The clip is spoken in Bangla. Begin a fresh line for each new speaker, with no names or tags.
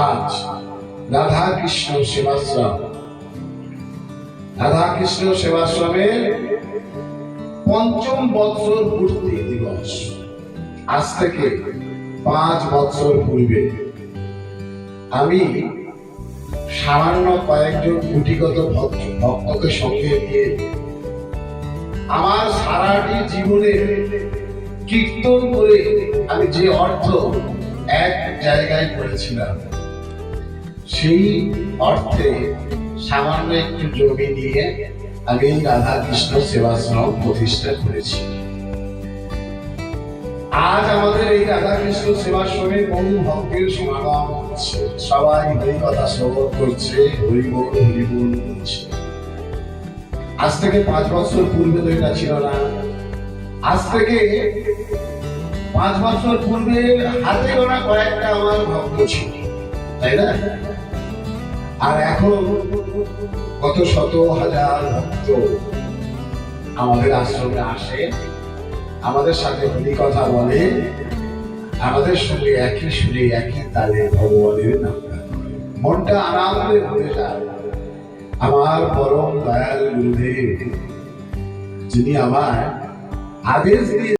আজ রাধা কৃষ্ণ সেবাশ্রম সেবাশ্রমের পঞ্চম বৎসর পূর্তি দিবস। আজ থেকে 5 বৎসর পূর্বে আমি সামান্য কয়েকজন কুটিগত ভক্তকে সঙ্গে নিয়ে আমার সারাটি জীবনে কীর্তন করে আমি যে অর্থ এক জায়গায় করেছিলাম, সেই অর্থে সামান্য একটু জমি নিয়ে আমি রাধা কৃষ্ণ সেবাশ্রম প্রতিষ্ঠা করেছি। আজ আমাদের এই রাধা কৃষ্ণ সেবাশ্রমে বহু ভক্তের সমাগম হচ্ছে, সবাই হরি কথা শ্রবণ করছে, হরি বল করছে। আজ থেকে 5 বছর পূর্বে তো এটা ছিল না। আজ থেকে 5 বছর পূর্বে হাতে গোনা কয়েকটা আমার ভক্ত ছিল, তাই না? আর এখন কত শত হাজার ভক্ত আমাদের আশ্রমে আসে, আমাদের সাথে হরি কথা বলে, আমাদের সঙ্গে একই সুরে একই তালে ভগবানের নাম করে। মনটা আনন্দে ভরে যায়। আমার পরম দয়াল গুরুদেব, যিনি আমার আদেশ দিয়ে